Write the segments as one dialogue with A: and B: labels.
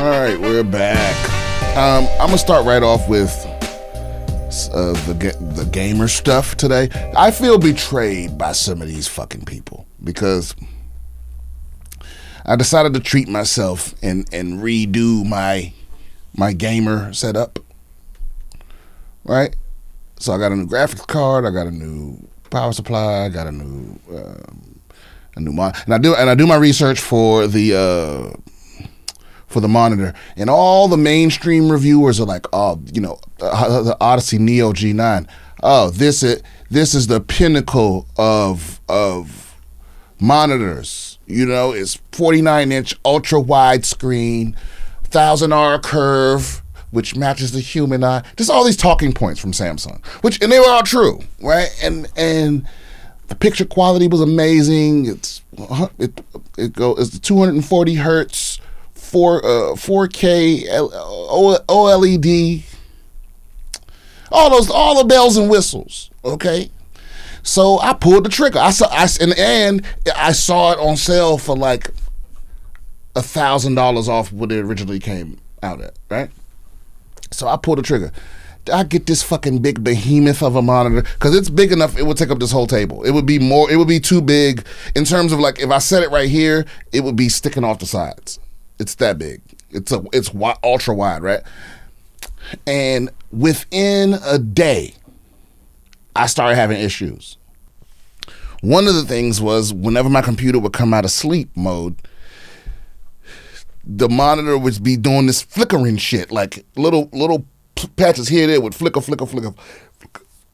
A: All right, we're back. I'm gonna start right off with the gamer stuff today. I feel betrayed by some of these fucking people because I decided to treat myself and redo my gamer setup. Right, so I got a new graphics card, I got a new power supply, I got a new mod, and I do my research for the monitor, and all the mainstream reviewers are like, oh, you know, the Odyssey Neo G9. Oh, this is the pinnacle of monitors. You know, it's 49-inch ultra wide screen, 1000R curve, which matches the human eye. Just all these talking points from Samsung, and they were all true, right? And the picture quality was amazing. It's 240 hertz. 4K OLED, all the bells and whistles. Okay, so I pulled the trigger. I saw it on sale for like $1,000 off what it originally came out at. Right, so I pulled the trigger. I get this fucking big behemoth of a monitor because it's big enough. It would take up this whole table. It would be too big in terms of like if I set it right here, it would be sticking off the sides. It's that big. It's ultra wide, right? And within a day, I started having issues. One of the things was whenever my computer would come out of sleep mode, the monitor would be doing this flickering shit, like little patches here and there would flicker.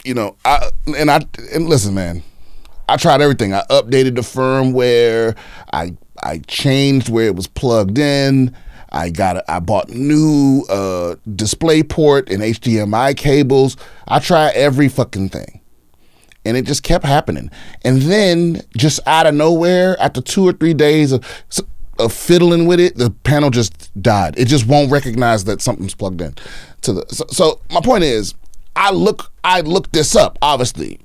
A: You know, and listen, man, I tried everything. I updated the firmware. I changed where it was plugged in. I bought new display port and HDMI cables. I tried every fucking thing, and it just kept happening. And then, just out of nowhere, after 2 or 3 days of fiddling with it, the panel just died. It just won't recognize that something's plugged in. So my point is, I looked this up, obviously,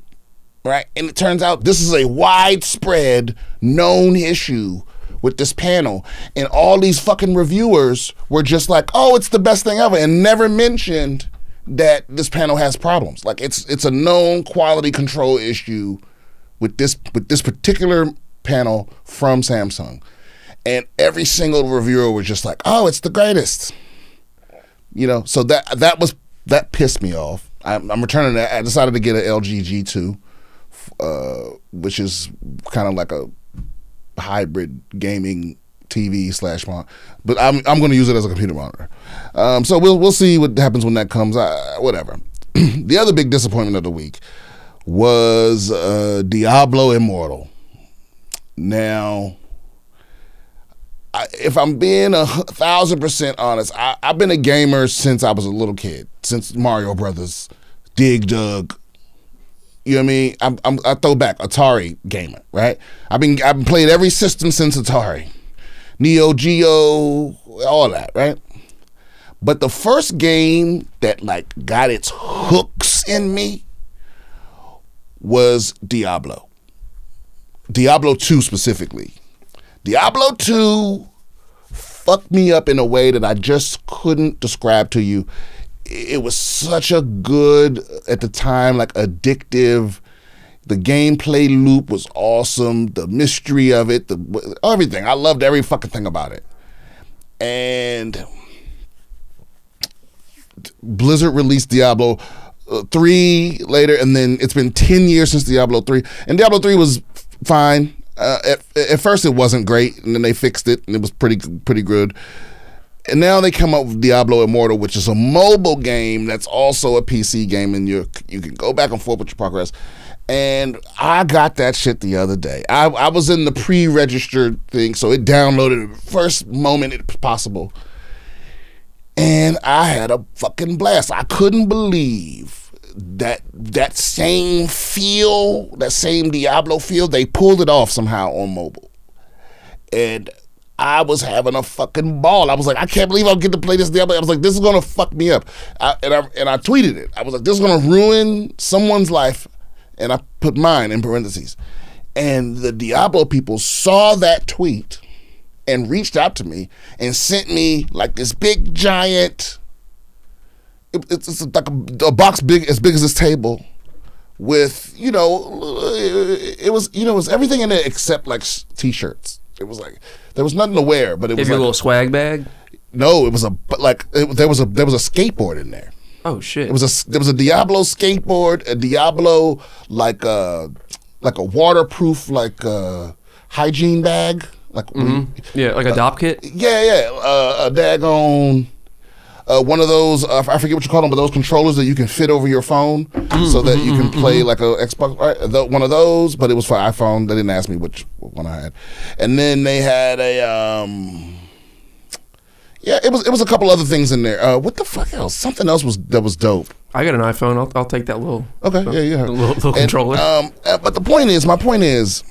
A: right? And it turns out this is a widespread known issue with this panel, and all these fucking reviewers were just like, oh, it's the best thing ever, and never mentioned that this panel has problems. Like it's a known quality control issue with this particular panel from Samsung, and every single reviewer was just like, oh, it's the greatest. You know, so that pissed me off. I'm returning that. I decided to get an LG G2, which is kind of like a hybrid gaming TV / monitor, but I'm going to use it as a computer monitor. So we'll see what happens when that comes. Whatever. The other big disappointment of the week was Diablo Immortal. Now, if I'm being 1,000% honest, I've been a gamer since I was a little kid, since Mario Brothers, Dig Dug. You know what I mean? I throw back Atari gamer, right? I've been played every system since Atari, Neo Geo, all that, right? But the first game that like got its hooks in me was Diablo 2 specifically. Diablo 2 fucked me up in a way that I just couldn't describe to you. It was such a good, at the time, like addictive. The gameplay loop was awesome. The mystery of it, everything. I loved every fucking thing about it. And Blizzard released Diablo 3 later, and then it's been 10 years since Diablo 3. And Diablo 3 was fine. At first it wasn't great, and then they fixed it, and it was pretty good. And now they come up with Diablo Immortal, which is a mobile game that's also a PC game, and you can go back and forth with your progress. And I got that shit the other day. I was in the pre-registered thing, so it downloaded the first moment it possible. And I had a fucking blast. I couldn't believe that same feel, that same Diablo feel, they pulled it off somehow on mobile. And I was having a fucking ball. I was like, I can't believe I'll get to play this Diablo. I was like, this is gonna fuck me up. And I tweeted it. I was like, this is gonna ruin someone's life. And I put mine in parentheses. And the Diablo people saw that tweet and reached out to me and sent me like this big giant. It's like a box as big as this table, with it was everything in it except like t-shirts. It was like there was nothing to wear, but it was
B: your
A: like,
B: little swag bag.
A: No, it was there was a skateboard in there.
B: Oh shit!
A: There was a Diablo skateboard, a Diablo like a waterproof hygiene bag, like
B: like a DOP kit.
A: A daggone one of those I forget what you call them, but those controllers that you can fit over your phone so that you can play like a Xbox. Right? One of those, but it was for iPhone. They didn't ask me which one I had, and then they had a it was a couple other things in there. What the fuck else? Something else that was dope.
B: I got an iPhone. I'll take that little.
A: Okay, yeah.
B: Little controller.
A: But my point is,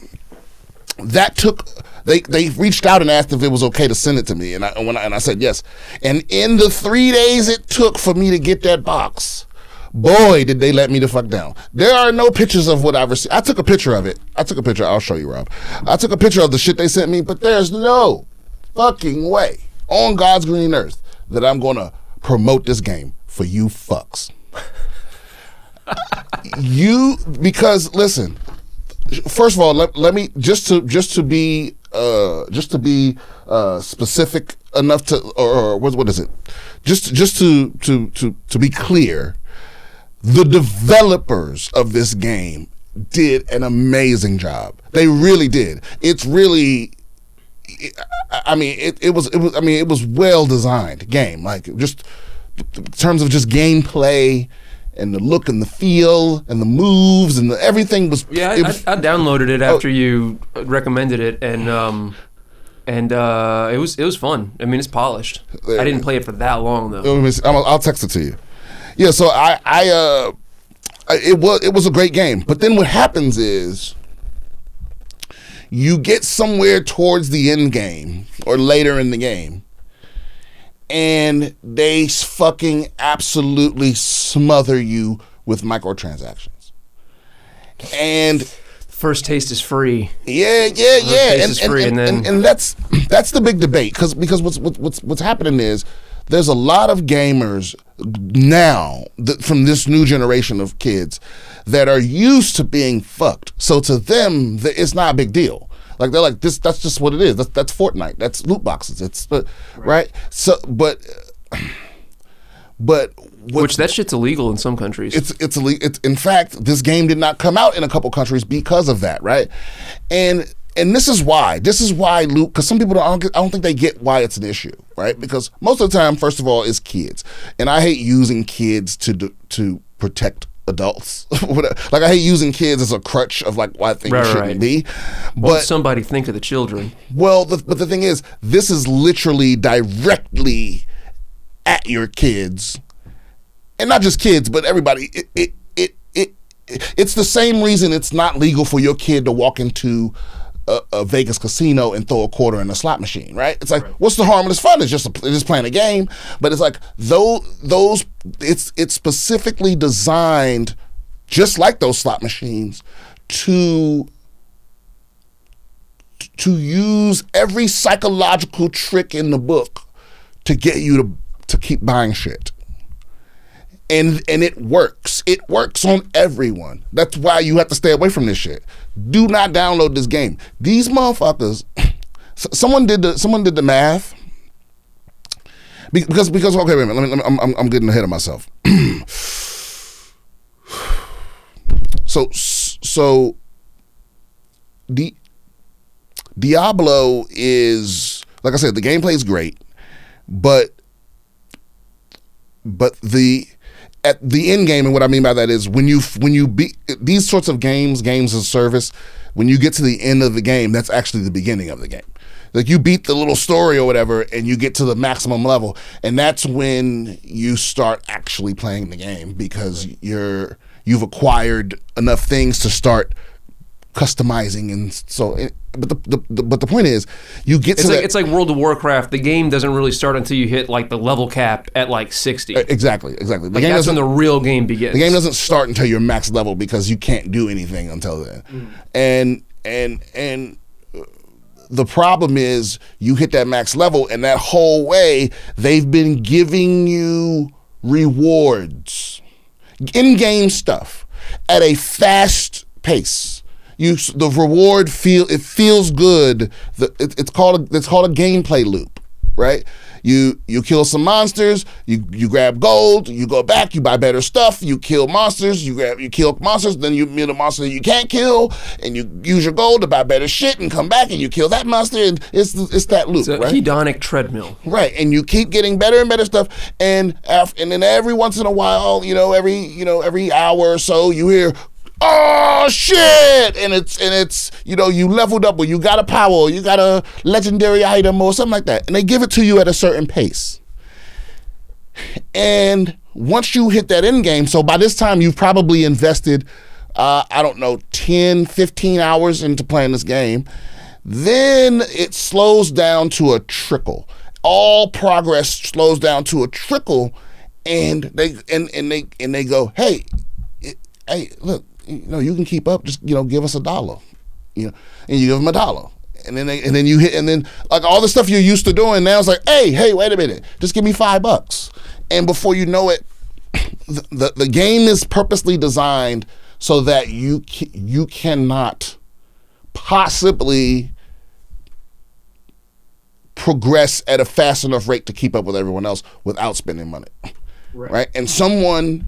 A: that took. They reached out and asked if it was okay to send it to me, and I said yes. And in the 3 days it took for me to get that box, boy, did they let me the fuck down. There are no pictures of what I've received. I took a picture of it. I'll show you, Rob. I took a picture of the shit they sent me, but there's no fucking way on God's green earth that I'm gonna promote this game for you fucks. Because listen, first of all, let me just to be specific enough to, or what is it? Just to be clear, the developers of this game did an amazing job. They really did. It's really. It was well designed game, like just in terms of just gameplay and the look and the feel and the moves and everything was.
B: Yeah, I downloaded it after you recommended it, and it was fun. I mean, it's polished. I didn't play it for that long though.
A: I'll text it to you. Yeah, so it was a great game, but then what happens is, you get somewhere towards the end game or later in the game, and they fucking absolutely smother you with microtransactions. And
B: first taste is free.
A: Yeah. And that's the big debate, because what's happening is there's a lot of gamers now from this new generation of kids that are used to being fucked. So to them, it's not a big deal. Like they're like, that's just what it is. That's Fortnite. That's loot boxes. It's right. So but which
B: that shit's illegal in some countries.
A: It's illegal. In fact, this game did not come out in a couple countries because of that, right? And this is why loot, because some people I don't think they get why it's an issue, right? Because most of the time, first of all, it's kids, and I hate using kids to protect adults. Like I hate using kids as a crutch of like why things shouldn't be. But
B: somebody think of the children.
A: Well, but the thing is, this is literally directly at your kids, and not just kids, but everybody. It's the same reason it's not legal for your kid to walk into a Vegas casino and throw a quarter in a slot machine, right? It's like, what's the harm of this fun? It's just playing a game. But it's like it's specifically designed, just like those slot machines, to use every psychological trick in the book to get you to keep buying shit. And it works. It works on everyone. That's why you have to stay away from this shit. Do not download this game. These motherfuckers. Someone did the math. Because okay, wait a minute. I'm getting ahead of myself. So Diablo is, like I said, the gameplay is great, but at the end game, and what I mean by that is when you beat these sorts of games as a service, when you get to the end of the game, that's actually the beginning of the game. Like you beat the little story or whatever, and you get to the maximum level, and that's when you start actually playing the game, because you've acquired enough things to start customizing, and so. But the point is, you get to
B: it's like World of Warcraft. The game doesn't really start until you hit like the level cap at like 60.
A: Exactly.
B: That's when the real game begins.
A: The game doesn't start until you're max level, because you can't do anything until then. And the problem is you hit that max level, and that whole way they've been giving you rewards, in-game stuff, at a fast pace. The reward feels good. It's called a gameplay loop, right? You kill some monsters, you grab gold, you go back, you buy better stuff, you kill monsters, you kill monsters, then you meet a monster that you can't kill, and you use your gold to buy better shit and come back and you kill that monster, and it's that loop,
B: it's a
A: right?
B: hedonic treadmill.
A: Right, and you keep getting better and better stuff, and then every once in a while, every hour or so, you hear, oh shit, and it's you leveled up, or you got a power, or you got a legendary item or something like that, and they give it to you at a certain pace. And once you hit that end game, so by this time you've probably invested 10, 15 hours into playing this game, then it slows down to a trickle. All progress slows down to a trickle, and they go, hey, look, you can keep up. Just give us $1. And you give them $1, and then you hit, and then like all the stuff you're used to doing now, it's like, hey, wait a minute, just give me $5. And before you know it, the game is purposely designed so that you cannot possibly progress at a fast enough rate to keep up with everyone else without spending money. Right. And someone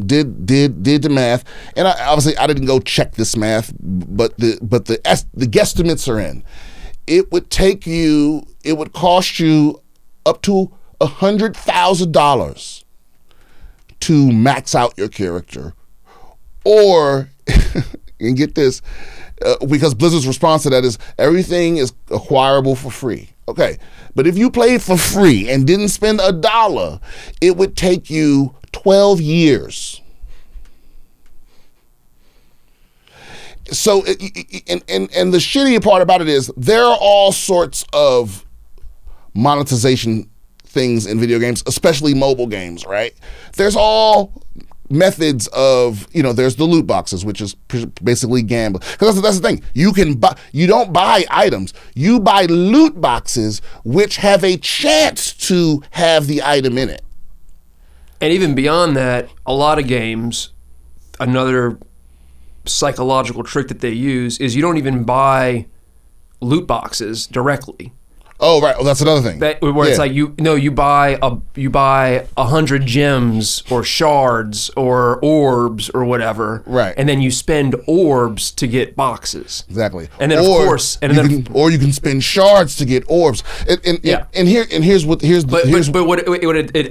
A: did the math, and obviously I didn't go check this math, but the guesstimates are in. It would cost you up to $100,000 to max out your character, or and get this, because Blizzard's response to that is everything is acquirable for free. Okay, but if you played for free and didn't spend $1, it would take you 12 years. So, and the shitty part about it is there are all sorts of monetization things in video games, especially mobile games, right? There's all methods of, there's the loot boxes, which is basically gambling. Because that's the thing. You don't buy items. You buy loot boxes, which have a chance to have the item in it.
B: And even beyond that, a lot of games, another psychological trick that they use is you don't even buy loot boxes directly.
A: Oh, right. Well, that's another thing.
B: It's like you buy 100 gems or shards or orbs or whatever,
A: right?
B: And then you spend orbs to get boxes.
A: Exactly.
B: And then
A: or you can spend shards to get orbs. But it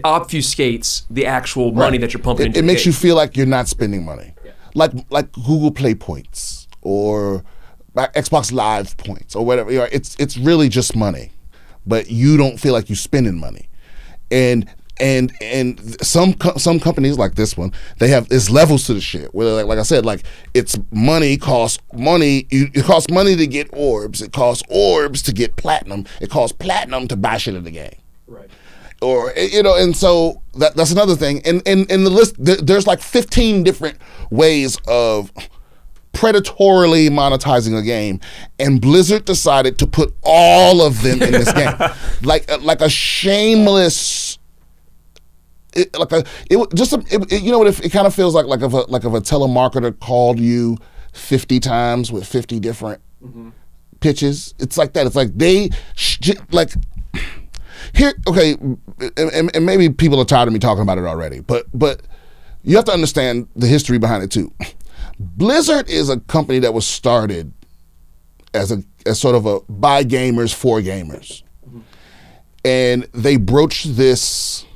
B: obfuscates the actual money that you're pumping into.
A: It makes you feel like you're not spending money, like Google Play points or Xbox Live points or whatever. It's really just money, but you don't feel like you're spending money. And some companies like this one, there's levels to the shit. Where like I said, like it's money costs money. It costs money to get orbs. It costs orbs to get platinum. It costs platinum to buy shit in the game.
B: Right.
A: Or and so that's another thing. And in the list, there's like 15 different ways of predatorily monetizing a game, and Blizzard decided to put all of them in this game, like a shameless. It kind of feels like if a telemarketer called you 50 times with 50 different pitches. It's like that. It's like here. Okay, and maybe people are tired of me talking about it already, but you have to understand the history behind it too. Blizzard is a company that was started as sort of a by gamers for gamers, and they broached this.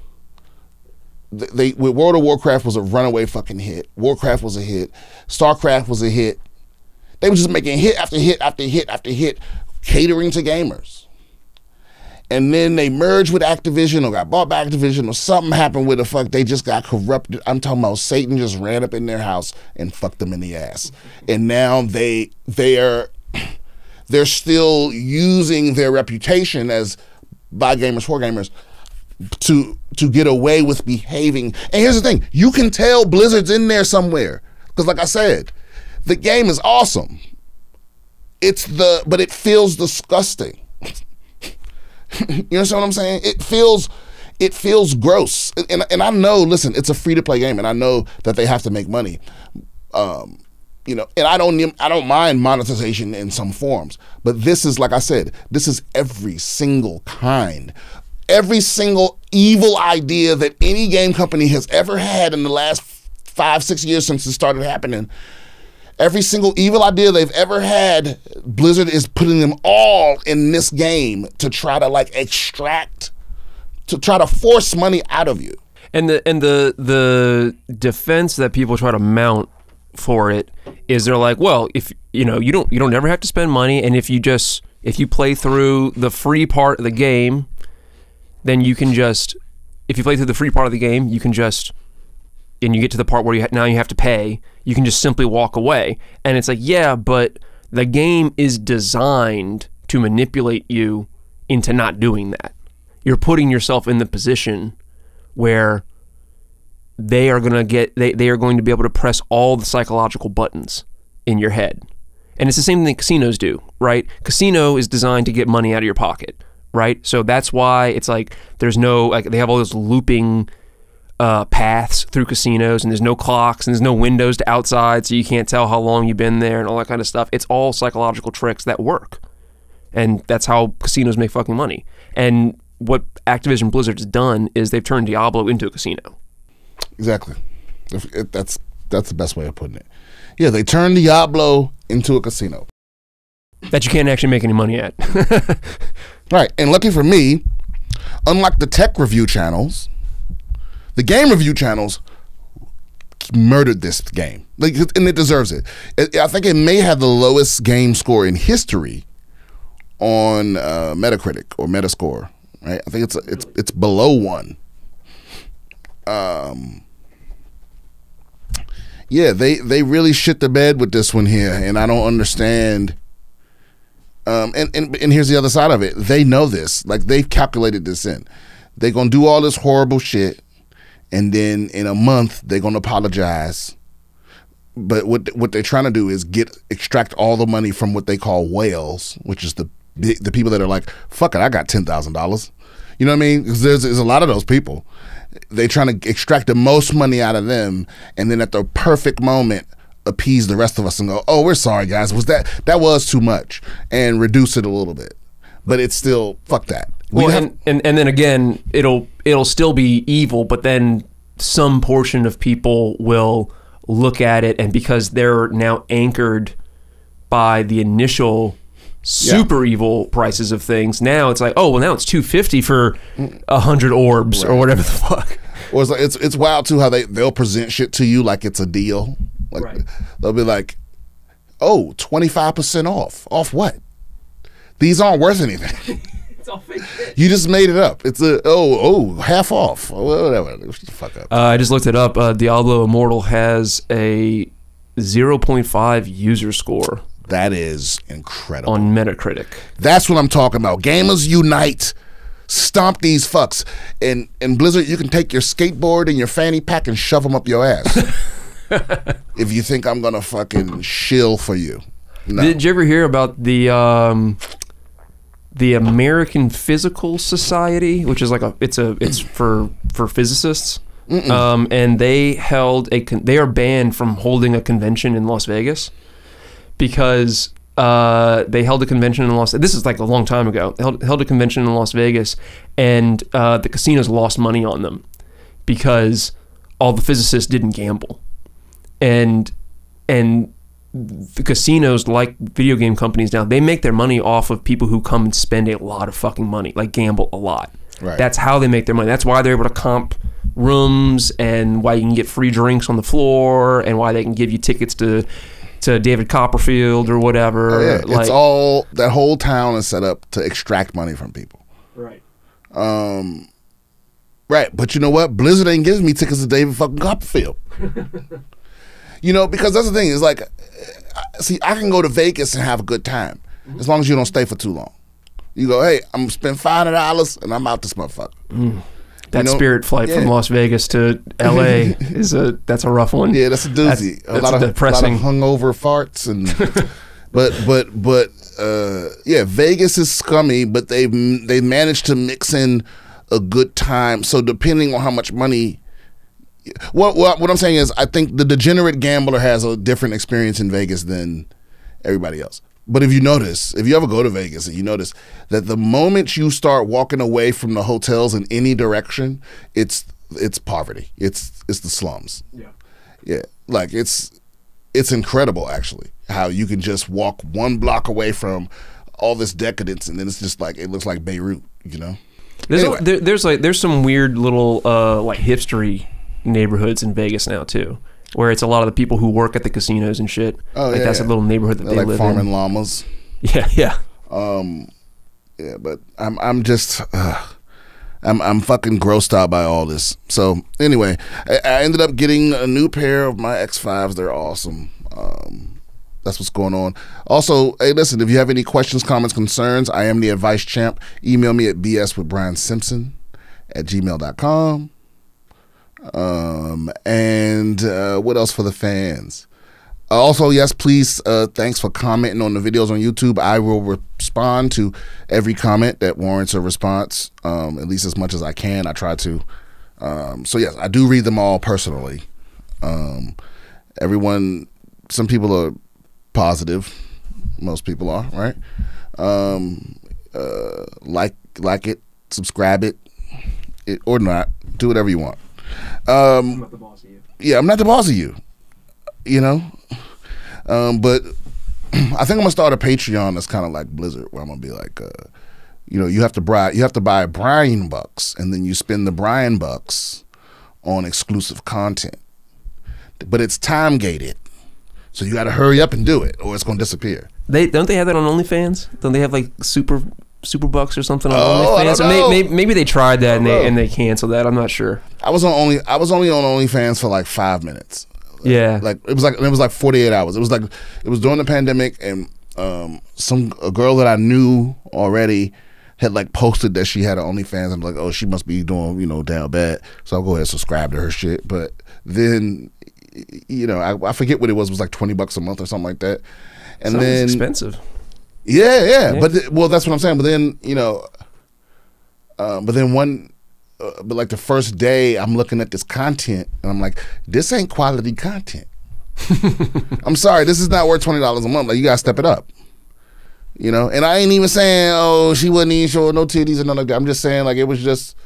A: With World of Warcraft was a runaway fucking hit. Warcraft was a hit. StarCraft was a hit. They were just making hit after hit after hit after hit, catering to gamers. And then they merged with Activision or got bought by Activision or something happened with the fuck. They just got corrupted. I'm talking about Satan just ran up in their house and fucked them in the ass. And now they're still using their reputation as by gamers for gamers to get away with behaving. And here's the thing. You can tell Blizzard's in there somewhere. Because like I said, the game is awesome. but it feels disgusting. You understand what I'm saying? It feels gross. And I know, listen, it's a free-to-play game, and I know that they have to make money. You know, and I don't mind monetization in some forms, but this is, like I said, this is every single evil idea that any game company has ever had in the last 5-6 years since it started happening. Every single evil idea they've ever had, Blizzard is putting them all in this game to try to like extract, to try to force money out of you.
B: And the defense that people try to mount for it is they're like, well, if you know, you don't ever have to spend money, and if you play through the free part of the game, then you can just, if you play through the free part of the game, you can just, and you get to the part where now you have to pay, you can just simply walk away. And it's like, yeah, but the game is designed to manipulate you into not doing that. You're putting yourself in the position where they are going to be able to press all the psychological buttons in your head. And it's the same thing casinos do, right? Casino is designed to get money out of your pocket, right? So that's why it's like there's no, like, they have all those looping paths through casinos, and there's no clocks, and there's no windows to outside, so you can't tell how long you've been there and all that kind of stuff. It's all psychological tricks that work. And that's how casinos make fucking money. And what Activision Blizzard has done is they've turned Diablo into a casino.
A: Exactly. That's the best way of putting it. Yeah, they turned Diablo into a casino
B: that you can't actually make any money at.
A: Right. And lucky for me, unlike the tech review channels, the game review channels murdered this game, like, and it deserves it. I think it may have the lowest game score in history on Metacritic or Metascore. Right? I think it's below 1. Yeah, they really shit the bed with this one here, and I don't understand. And here's the other side of it. They know this. Like, they've calculated this in. They're gonna do all this horrible shit, and then in a month they're gonna apologize. But what they're trying to do is extract all the money from what they call whales, which is the people that are like, fuck it, I got $10,000. You know what I mean? Because there's a lot of those people. They're trying to extract the most money out of them, and then at the perfect moment appease the rest of us and go, oh, we're sorry guys, that was too much, and reduce it a little bit. But it's still, fuck that.
B: And then again, it'll still be evil, but then some portion of people will look at it, and because they're now anchored by the initial super evil prices of things, now it's like, oh, well, now it's $250 for 100 orbs, right, or whatever the fuck.
A: Or it's wild too how they'll present shit to you like it's a deal. Like, right, they'll be like, oh, 25% off. Off what? These aren't worth anything. It's all fake shit. You just made it up. It's half off. Whatever. Shut the fuck up.
B: I just looked it up. Diablo Immortal has a 0.5 user score.
A: That is incredible.
B: On Metacritic.
A: That's what I'm talking about. Gamers unite. Stomp these fucks. And Blizzard, you can take your skateboard and your fanny pack and shove them up your ass. If you think I'm gonna fucking shill for you. No.
B: Did you ever hear about the American Physical Society, which is like it's for physicists? And they are banned from holding a convention in Las Vegas because they held a convention in this is like a long time ago. They held a convention in Las Vegas, and the casinos lost money on them because all the physicists didn't gamble. And the casinos, like video game companies now, they make their money off of people who come and spend a lot of fucking money, like gamble a lot.
A: Right.
B: That's how they make their money. That's why they're able to comp rooms, and why you can get free drinks on the floor, and why they can give you tickets to David Copperfield or whatever.
A: Oh, yeah. Like, it's all, that whole town is set up to extract money from people.
B: Right.
A: Right. But you know what? Blizzard ain't giving me tickets to David fucking Copperfield. You know, because that's the thing, is like, see, I can go to Vegas and have a good time as long as you don't stay for too long. You go, hey, I'm gonna spend $500 and I'm out this motherfucker.
B: That Spirit flight from Las Vegas to LA that's a rough one.
A: Yeah, that's a doozy.
B: That's depressing.
A: A lot of hungover farts Yeah, Vegas is scummy, but they managed to mix in a good time. So depending on how much money, what I'm saying is, I think the degenerate gambler has a different experience in Vegas than everybody else. But if you ever go to Vegas and you notice that the moment you start walking away from the hotels in any direction, it's poverty. It's the slums. Yeah. Like it's incredible actually how you can just walk one block away from all this decadence and then it's just like it looks like Beirut, you know.
B: There's some weird little like hipstery neighborhoods in Vegas now too, where it's a lot of the people who work at the casinos and shit.
A: Oh,
B: like that's a little neighborhood that they
A: like
B: live
A: farming
B: in.
A: llamas.
B: Yeah.
A: Yeah, but I'm just I'm fucking grossed out by all this. So anyway, I ended up getting a new pair of my X5s. They're awesome. That's what's going on. Also, hey, listen, if you have any questions, comments, concerns, I am the advice champ. Email me at bswithbriansimpson@gmail.com. And what else for the fans? Also, yes, please, thanks for commenting on the videos on YouTube. I will respond to every comment that warrants a response, at least as much as I can. I try to. So yes, I do read them all personally. Some people are positive. Most people are, right? Like it, subscribe it or not. Do whatever you want.
B: I'm not the boss of you.
A: Yeah, I'm not the boss of you. You know, but I think I'm gonna start a Patreon that's kind of like Blizzard, where I'm gonna be like, you have to buy Brian bucks, and then you spend the Brian bucks on exclusive content, but it's time gated, so you got to hurry up and do it, or it's gonna disappear.
B: Don't they have that on OnlyFans? Don't they have like super bucks or something on
A: OnlyFans?
B: Maybe they tried that and they canceled that. I'm not sure.
A: I was only on OnlyFans for like 5 minutes.
B: Yeah,
A: like it was like 48 hours. It was during the pandemic, and a girl that I knew already had like posted that she had an OnlyFans. I'm like, oh, she must be doing down bad. So I'll go ahead and subscribe to her shit. But then, I forget what it was. It was like $20 a month or something like that. And
B: sounds
A: then
B: expensive.
A: Yeah. But that's what I'm saying. But then but like the first day I'm looking at this content and I'm like, this ain't quality content. I'm sorry, this is not worth $20 a month. Like, you gotta step it up. And I ain't even saying, oh, she wasn't even showing no titties or nothing like that. I'm just saying, like, it was just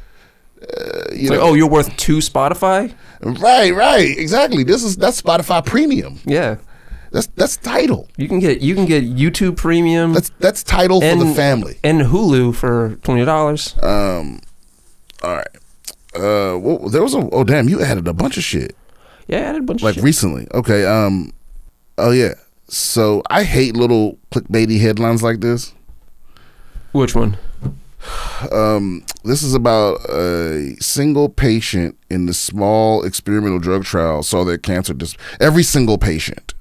B: like, oh, you're worth $2 Spotify?
A: Right, exactly. That's Spotify Premium.
B: Yeah.
A: That's Tidal.
B: You can get YouTube Premium.
A: That's Tidal for the family.
B: And Hulu for $20.
A: All right. There was oh damn, you added a bunch of shit.
B: Yeah, I added a bunch of
A: like
B: shit.
A: Recently. Okay. Oh yeah. So I hate little clickbaity headlines like this.
B: Which one?
A: This is about a single patient in the small experimental drug trial saw their cancer. Every single patient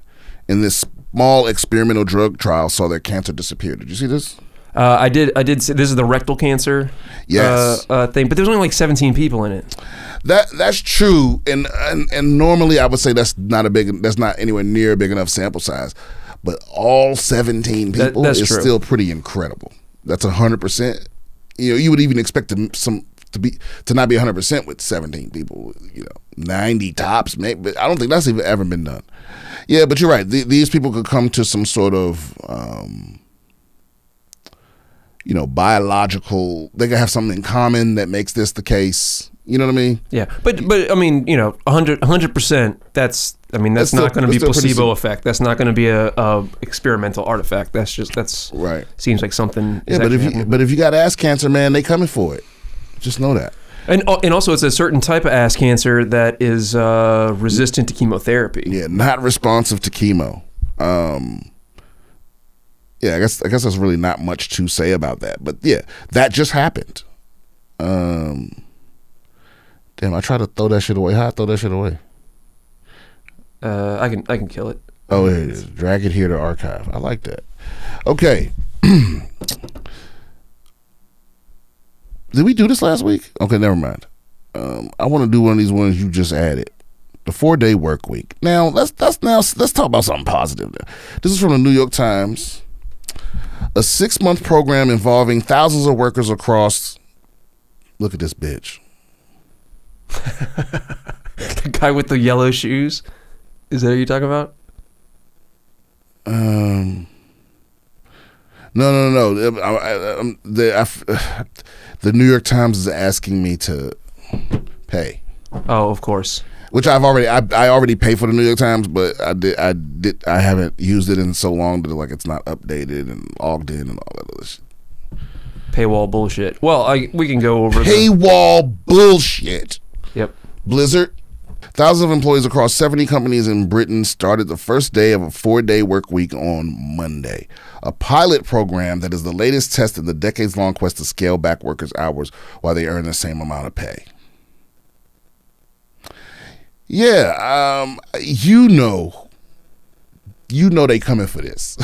A: in this small experimental drug trial saw their cancer disappear. Did you see this?
B: I did see, this is the rectal cancer
A: yes.
B: Thing, but there's only like 17 people in it.
A: That's true, and normally I would say that's not anywhere near a big enough sample size, but all 17 people is
B: true.
A: Still pretty incredible. That's 100%. You would even expect to not be 100% with 17 people. 90 tops, maybe, but I don't think that's even ever been done. Yeah, but you're right. These people could come to some sort of biological. They could have something in common that makes this the case. You know what I mean?
B: Yeah, but I mean, 100%. That's not going to be placebo effect. That's not going to be a experimental artifact. That's
A: right.
B: Seems like something.
A: Yeah, but if you got ass cancer, man, they coming for it. Just know that.
B: And also, it's a certain type of ass cancer that is resistant to chemotherapy.
A: Yeah, not responsive to chemo. Yeah, I guess there's really not much to say about that. But yeah, that just happened. Damn, I tried to throw that shit away. How I throw that shit away?
B: I can kill it.
A: Oh, here it is. Drag it here to archive. I like that. Okay. Did we do this last week? Okay, never mind. I want to do one of these ones you just added. The 4-day work week. Now let's talk about something positive there. This is from the New York Times. A 6-month program involving thousands of workers across. Look at this bitch.
B: The guy with the yellow shoes. Is that what you're talking about?
A: No. The New York Times is asking me to pay.
B: Oh, of course.
A: Which I already pay for the New York Times, but I haven't used it in so long that like it's not updated and logged in and all that other shit.
B: Paywall bullshit. Well, we can go over
A: paywall bullshit.
B: Yep.
A: Blizzard. Thousands of employees across 70 companies in Britain started the first day of a 4-day work week on Monday. A pilot program that is the latest test in the decades-long quest to scale back workers' hours while they earn the same amount of pay. Yeah, you know they coming for this.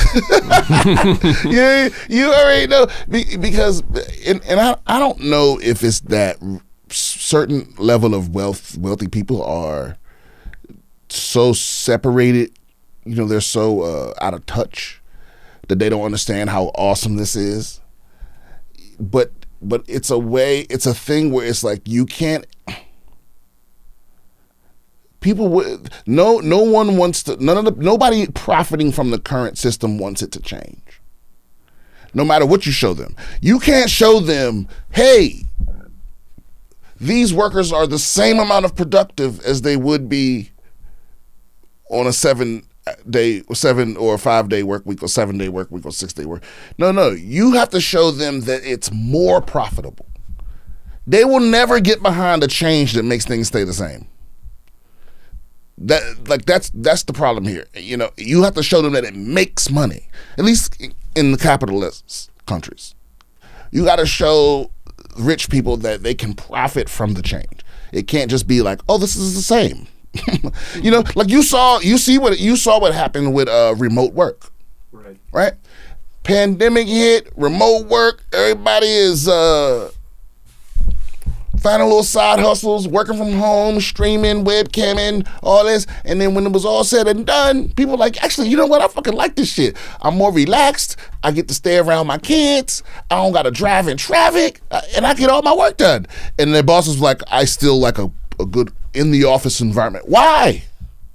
A: Yeah, you already know because, and I don't know if it's that certain level of wealthy people are so separated, they're so out of touch that they don't understand how awesome this is. But it's a thing where it's like you can't. Nobody profiting from the current system wants it to change. No matter what you show them, you can't show them, hey, these workers are the same amount of productive as they would be on a 7-day or 5-day work week or 7-day work week or 6-day work. No, you have to show them that it's more profitable. They will never get behind a change that makes things stay the same. That's the problem here. You have to show them that it makes money, at least in the capitalist countries. You got to show rich people that they can profit from the change. It can't just be like, oh, this is the same. Like you saw what happened with remote work. Right? Pandemic hit, remote work, everybody is finding little side hustles, working from home, streaming, webcamming, all this. And then when it was all said and done, people were like, actually, you know what? I fucking like this shit. I'm more relaxed. I get to stay around my kids. I don't got to drive in traffic. And I get all my work done. And their boss was like, I still like a good in-the-office environment. Why?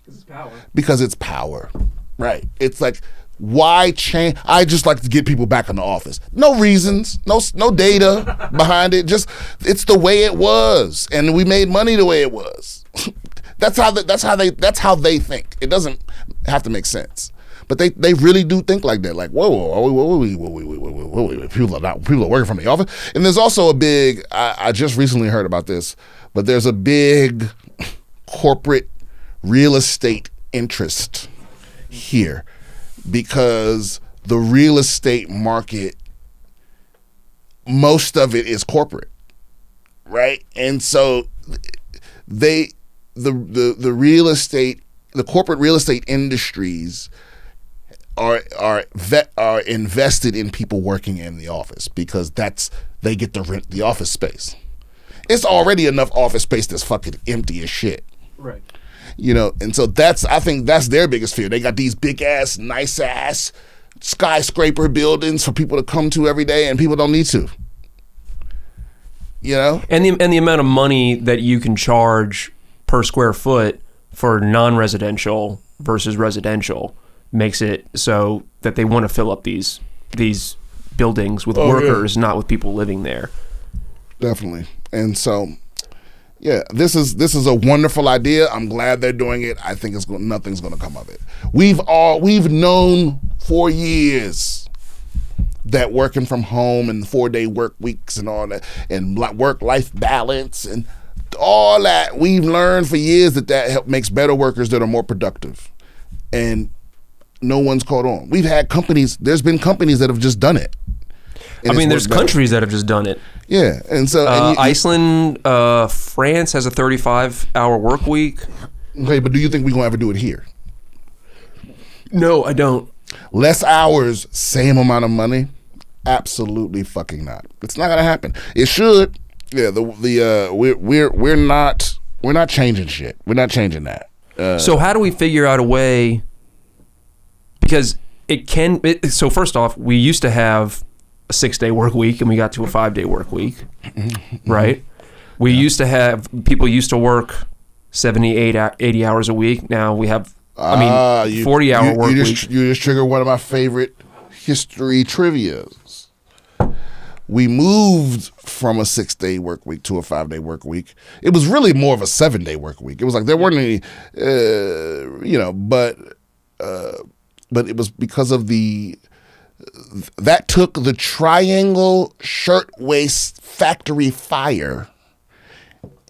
B: Because it's power. Because
A: it's power. Right. It's like, why change? I just like to get people back in the office. No reasons, no data behind it. Just it's the way it was, and we made money the way it was. That's how they think. It doesn't have to make sense, but they really do think like that. Like whoa, people are working from the office. And there's also a big. I just recently heard about this, but there's a big corporate real estate interest here. Because the real estate market, most of it is corporate, right? And so the real estate, the corporate real estate industries are invested in people working in the office because they get to rent the office space. It's already enough office space that's fucking empty as shit.
B: Right.
A: And so I think that's their biggest fear. They got these big ass, nice ass skyscraper buildings for people to come to every day, and people don't need to.
B: And the amount of money that you can charge per square foot for non-residential versus residential makes it so that they want to fill up these buildings with workers, not with people living there. Definitely.
A: And so. Yeah, this is a wonderful idea. I'm glad they're doing it. I think nothing's going to come of it. We've known for years that working from home and 4-day work weeks and all that and work-life balance and all that, we've learned for years that makes better workers that are more productive. And no one's caught on. There's been companies that have just done it.
B: There's countries that have just done it.
A: Yeah, and so
B: Iceland, France has a 35-hour work week.
A: Okay, but do you think we're gonna ever do it here?
B: No, I don't.
A: Less hours, same amount of money? Absolutely fucking not. It's not gonna happen. It should. Yeah, we're not changing shit. We're not changing that.
B: So how do we figure out a way? Because so first off, we used to have a 6-day work week and we got to a 5-day work week, right? We used to have, people used to work 70, 80 hours a week. Now we have, 40-hour work week.
A: You just triggered one of my favorite history trivias. We moved from a 6-day work week to a 5-day work week. It was really more of a 7-day work week. It was like there weren't any, but it was because of that took the Triangle Shirtwaist Factory Fire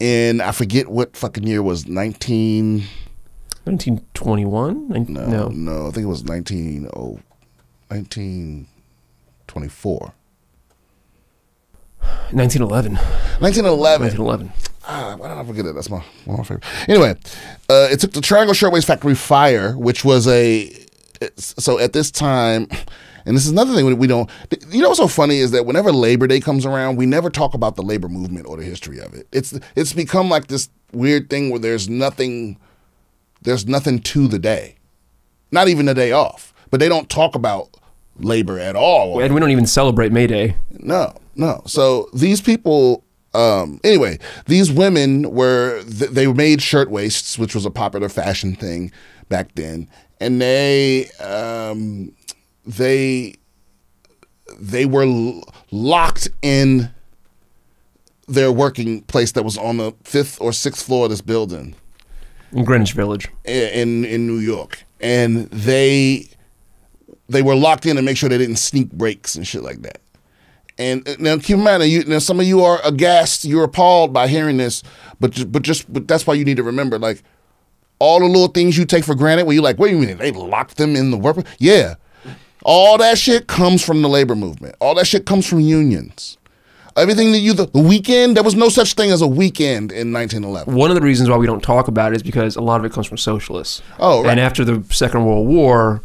A: in, I forget what fucking year it was,
B: 1921?
A: No, I think it was 1924.
B: 1911.
A: 1911. Why did I forget it? That's one of my favorite. Anyway, it took the Triangle Shirtwaist Factory Fire, which was so at this time, and this is another thing we don't, what's so funny is that whenever Labor Day comes around, we never talk about the labor movement or the history of it. It's become like this weird thing where there's nothing to the day, not even the day off, but they don't talk about labor at all.
B: And we don't even celebrate May Day.
A: No. So these people, anyway, these women they made shirtwaists, which was a popular fashion thing back then, and they were locked in their working place that was on the 5th or 6th floor of this building
B: in Greenwich Village
A: in New York, and they were locked in to make sure they didn't sneak breaks and shit like that. And now keep in mind, some of you are aghast, you're appalled by hearing this, but that's why you need to remember, like, all the little things you take for granted where you're like, wait a minute, they locked them in the workplace? Yeah. All that shit comes from the labor movement. All that shit comes from unions. Everything that the weekend, there was no such thing as a weekend in 1911.
B: One of the reasons why we don't talk about it is because a lot of it comes from socialists.
A: Oh, right.
B: And after the Second World War,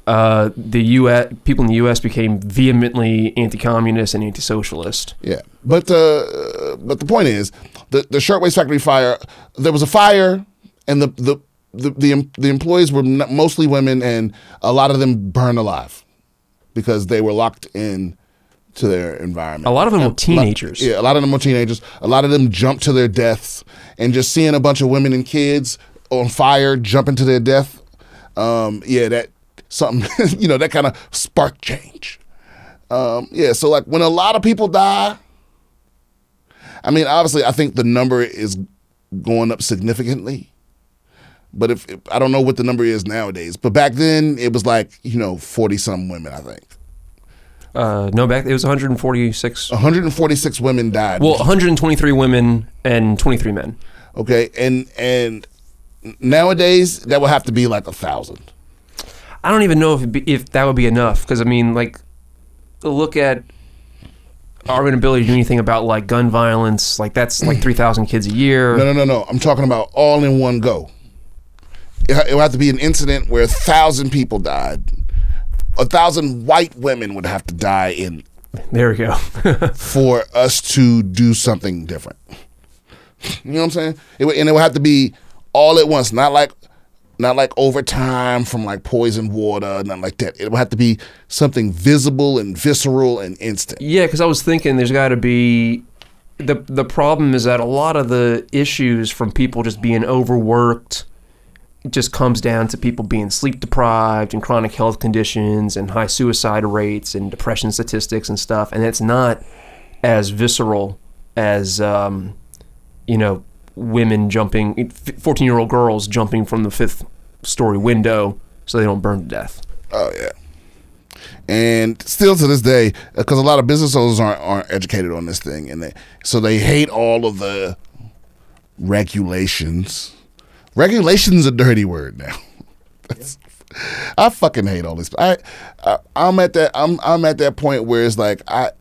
B: people in the U.S. became vehemently anti-communist and anti-socialist.
A: Yeah, but the point is, the Shirtwaist Factory Fire, there was a fire, and the employees were mostly women, and a lot of them burned alive because they were locked in to their environment.
B: A lot of them were teenagers.
A: A lot of them were teenagers. A lot of them jumped to their deaths, and just seeing a bunch of women and kids on fire jumping to their death, that something, that kind of sparked change. So like when a lot of people die, I mean, obviously I think the number is going up significantly. But if I don't know what the number is nowadays, but back then it was like 40-some women, I think.
B: No, back it was 146.
A: 146 women died.
B: Well, 123 women and 23 men.
A: Okay, and nowadays that would have to be like 1,000.
B: I don't even know if that would be enough, because I mean, like, look at our inability to do anything about like gun violence. Like that's like 3,000 kids a year.
A: No. I'm talking about all in one go. It would have to be an incident where 1,000 people died. 1,000 white women would have to die in.
B: There we go.
A: for us to do something different. You know what I'm saying? It would have to be all at once, not like over time from like poison water, nothing like that. It would have to be something visible and visceral and instant.
B: Yeah, because I was thinking there's got to be the problem is that a lot of the issues from people just being overworked just comes down to people being sleep deprived and chronic health conditions and high suicide rates and depression statistics and stuff. And it's not as visceral as, women jumping, 14-year-old girls jumping from the 5th story window so they don't burn to death.
A: Oh, yeah. And still to this day, because a lot of business owners aren't educated on this thing, and they hate all of the regulations. Regulation's a dirty word now. I fucking hate all this. I'm at that point where it's like I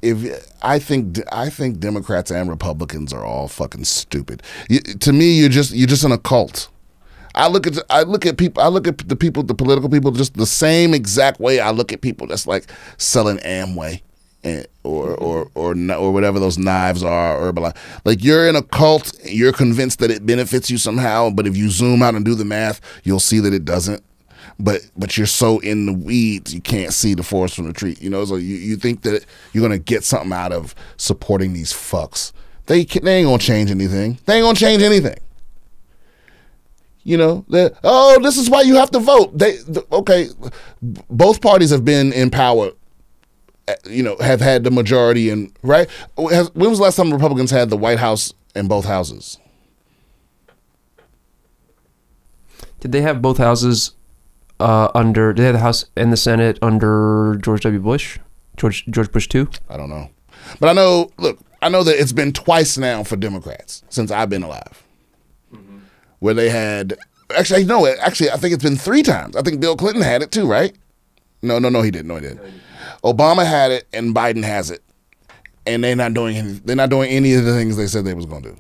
A: think Democrats and Republicans are all fucking stupid. To me, you're just in a cult. I look at the political people, just the same exact way I look at people that's like selling Amway. or whatever those knives are, Herbalife. Like, you're in a cult, you're convinced that it benefits you somehow, but if you zoom out and do the math, you'll see that it doesn't. But you're so in the weeds, you can't see the forest from the tree. You know, so you think that you're gonna get something out of supporting these fucks. They ain't gonna change anything. They ain't gonna change anything. You know, this is why you have to vote. Okay, both parties have been in power. You know, have had the majority in, right? When was the last time Republicans had the White House and both houses?
B: Did they have both houses did they have the House and the Senate under George W. Bush? George Bush 2?
A: I don't know. But I know that it's been twice now for Democrats since I've been alive. Mm-hmm. Where they had, I think it's been 3 times. I think Bill Clinton had it too, right? No, he didn't. No, he didn't. Obama had it and Biden has it. And they're not doing any of the things they said they was going to do.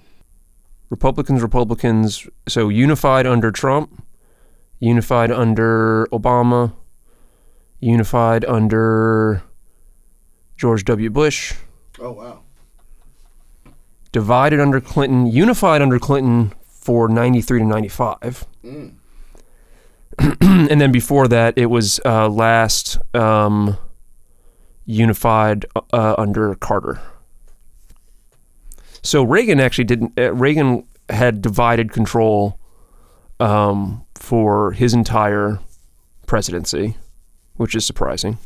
B: Republicans, so unified under Trump, unified under Obama, unified under George W. Bush.
A: Oh, wow.
B: Divided under Clinton, unified under Clinton for 93 to 95. Mm. And then before that, it was last unified under Carter. So Reagan actually didn't. Reagan had divided control for his entire presidency, which is surprising.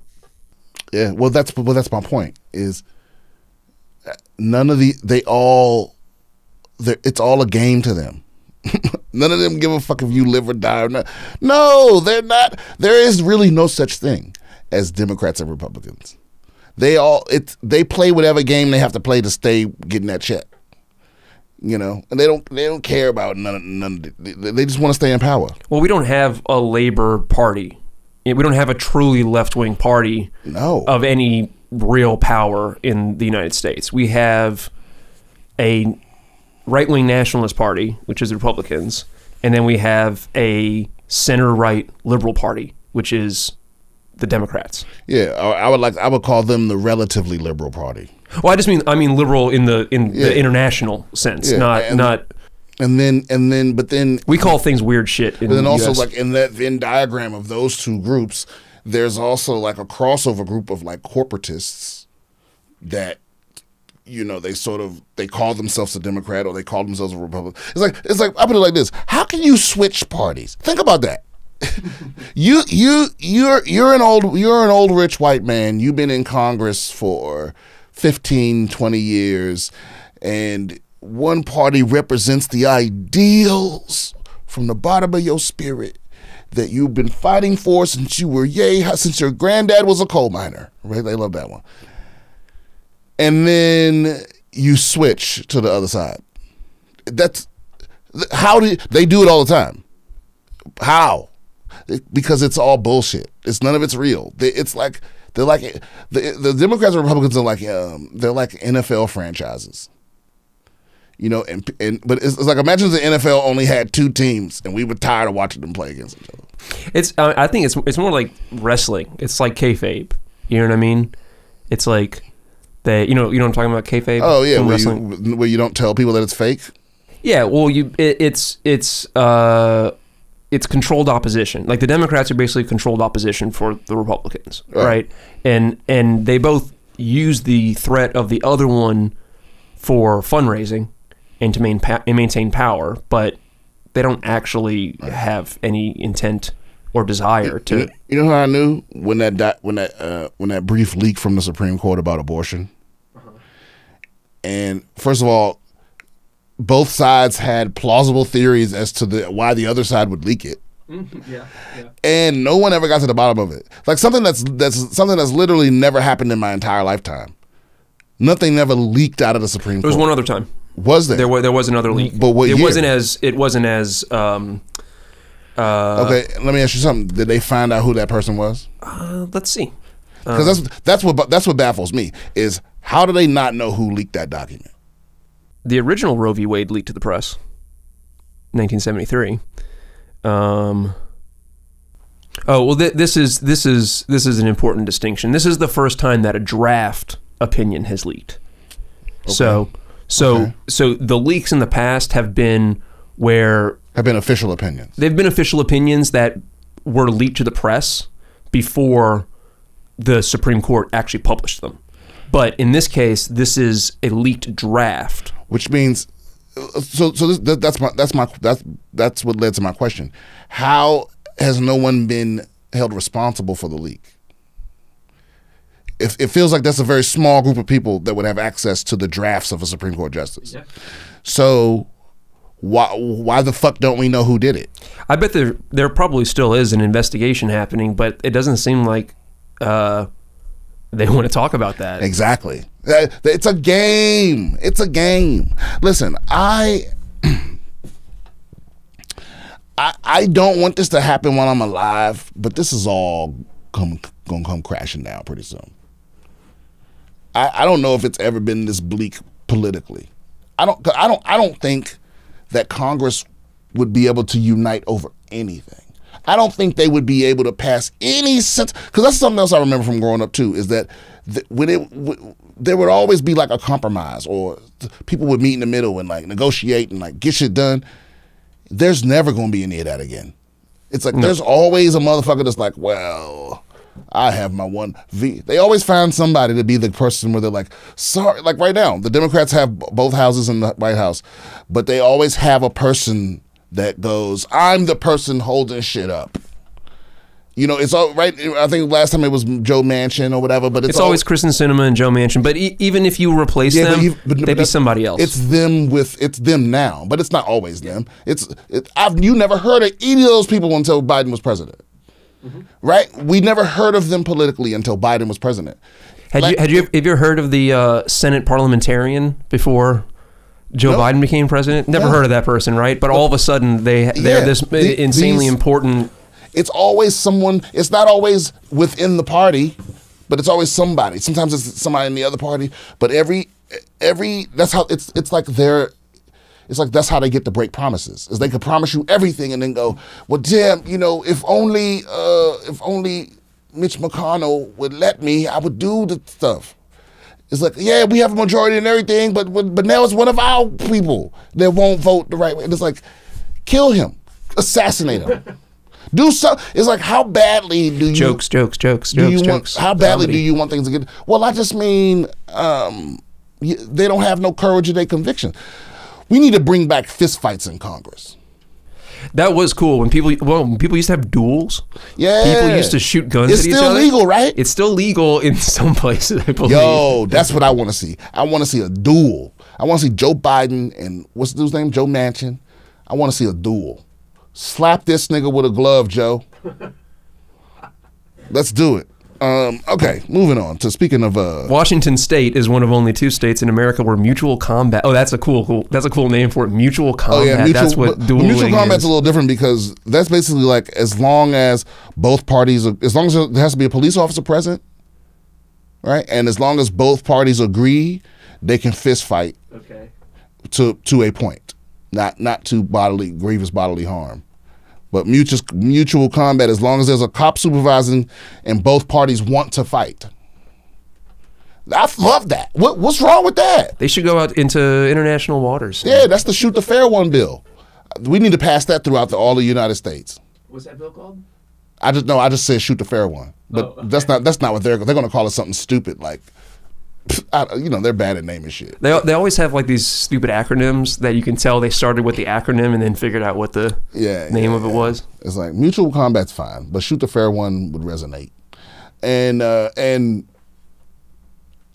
A: Yeah, well, that's my point. Is none of it's all a game to them. None of them give a fuck if you live or die or not. No, they're not. There is really no such thing as Democrats and Republicans. They play whatever game they have to play to stay getting that check. You know, and they don't care about none. They just want to stay in power.
B: Well, we don't have a Labor Party. We don't have a truly left-wing party of any real power in the United States. We have a right-wing nationalist party, which is the Republicans, and then we have a center-right liberal party, which is the Democrats.
A: Yeah, I would call them the relatively liberal party.
B: Well, I mean liberal in the international sense, but then we call things weird shit.
A: But then also, like, in that Venn diagram of those two groups, there's also like a crossover group of like corporatists that, you know, they call themselves a Democrat or they call themselves a Republican. It's like I put it like this: how can you switch parties? Think about that. You're an old rich white man. You've been in Congress for 15, 20 years, and one party represents the ideals from the bottom of your spirit that you've been fighting for since since your granddad was a coal miner. Right? They love that one. And then you switch to the other side. That's how they do it all the time. How? Because it's all bullshit. None of it's real. The Democrats and Republicans are like they're like NFL franchises. You know, but it's like, imagine the NFL only had 2 teams and we were tired of watching them play against each other.
B: I think it's more like wrestling. It's like kayfabe. You know what I mean? It's like you know what I'm talking about, kayfabe.
A: Oh yeah, where you don't tell people that it's fake.
B: Yeah, well, it's controlled opposition. Like, the Democrats are basically controlled opposition for the Republicans, right? And they both use the threat of the other one for fundraising and to maintain power, but they don't actually have any intent or desire to.
A: You know how I knew when that brief leak from the Supreme Court about abortion? Uh-huh. And first of all, both sides had plausible theories as to why the other side would leak it. Yeah. And no one ever got to the bottom of it. Like, something that's literally never happened in my entire lifetime. Nothing never leaked out of the Supreme Court.
B: There was one other time.
A: Was there?
B: There was another leak.
A: But what year?
B: It wasn't as
A: okay, let me ask you something. Did they find out who that person was?
B: Let's see.
A: Because that's what baffles me, is how do they not know who leaked that document?
B: The original Roe v. Wade leaked to the press, 1973. Oh well, this is an important distinction. This is the first time that a draft opinion has leaked.
A: Okay.
B: So the leaks in the past have been
A: official opinions.
B: They've been official opinions that were leaked to the press before the Supreme Court actually published them. But in this case, this is a leaked draft,
A: which means that's what led to my question. How has no one been held responsible for the leak? It feels like that's a very small group of people that would have access to the drafts of a Supreme Court justice. Yeah. So why the fuck don't we know who did it?
B: I bet there probably still is an investigation happening, but it doesn't seem like they want to talk about that.
A: Exactly. It's a game. It's a game. Listen, I don't want this to happen while I'm alive, but this is all gonna come crashing down pretty soon. I don't know if it's ever been this bleak politically. I don't think that Congress would be able to unite over anything. I don't think they would be able to pass any sense, because that's something else I remember from growing up too, is that there would always be like a compromise, or people would meet in the middle and like negotiate and like get shit done. There's never going to be any of that again. It's like there's always a motherfucker that's like, well, I have my one V. They always find somebody to be the person where they're like, sorry, like right now, the Democrats have both houses in the White House, but they always have a person that goes, I'm the person holding shit up. You know, it's all right. I think last time it was Joe Manchin or whatever, but it's
B: always Kristen Sinema and Joe Manchin. But even if you replace them, they'd be somebody else.
A: It's them now, but it's not always them. You never heard of any of those people until Biden was president, right? We never heard of them politically until Biden was president.
B: Have you ever heard of the Senate parliamentarian before Joe Biden became president? Never heard of that person, right? But all of a sudden they're this insanely important.
A: It's always someone. It's not always within the party, but it's always somebody. Sometimes it's somebody in the other party. But every that's how it's like that's how they get to break promises. Is they could promise you everything and then go, well, damn, you know, if only Mitch McConnell would let me, I would do the stuff. It's like, yeah, we have a majority in everything, but now it's one of our people that won't vote the right way. And it's like, kill him, assassinate him. Do so. It's like, how badly do you
B: jokes?
A: How badly do you want things to get? Well, I just mean they don't have no courage in their convictions. We need to bring back fistfights in Congress.
B: That was cool when people used to have duels.
A: Yeah,
B: people used to shoot guns at each other.
A: It's still legal, right?
B: It's still legal in some places, I believe.
A: Yo, that's what I want to see. I want to see a duel. I want to see Joe Biden and what's the dude's name? Joe Manchin. I want to see a duel. Slap this nigga with a glove, Joe. Let's do it. Okay, moving on to speaking of
B: Washington State is one of only 2 states in America where mutual combat. Oh, that's a cool name for it. Mutual combat. Oh, yeah, that's what dueling
A: mutual combat's a little different because that's basically like as long as both parties, as long as there has to be a police officer present, right? And as long as both parties agree, they can fist fight. Okay. To a point, not to grievous bodily harm. But mutual combat, as long as there's a cop supervising and both parties want to fight. I love that. What's wrong with that?
B: They should go out into international waters.
A: Yeah, that's the shoot the fair one bill. We need to pass that throughout all the United States.
B: What's that bill called?
A: I just said shoot the fair one. But okay. That's not what they're going to call it something stupid like. They're bad at naming shit.
B: They always have like these stupid acronyms that you can tell they started with the acronym and then figured out what the name of it was.
A: It's like mutual combat's fine, but shoot the fair one would resonate. And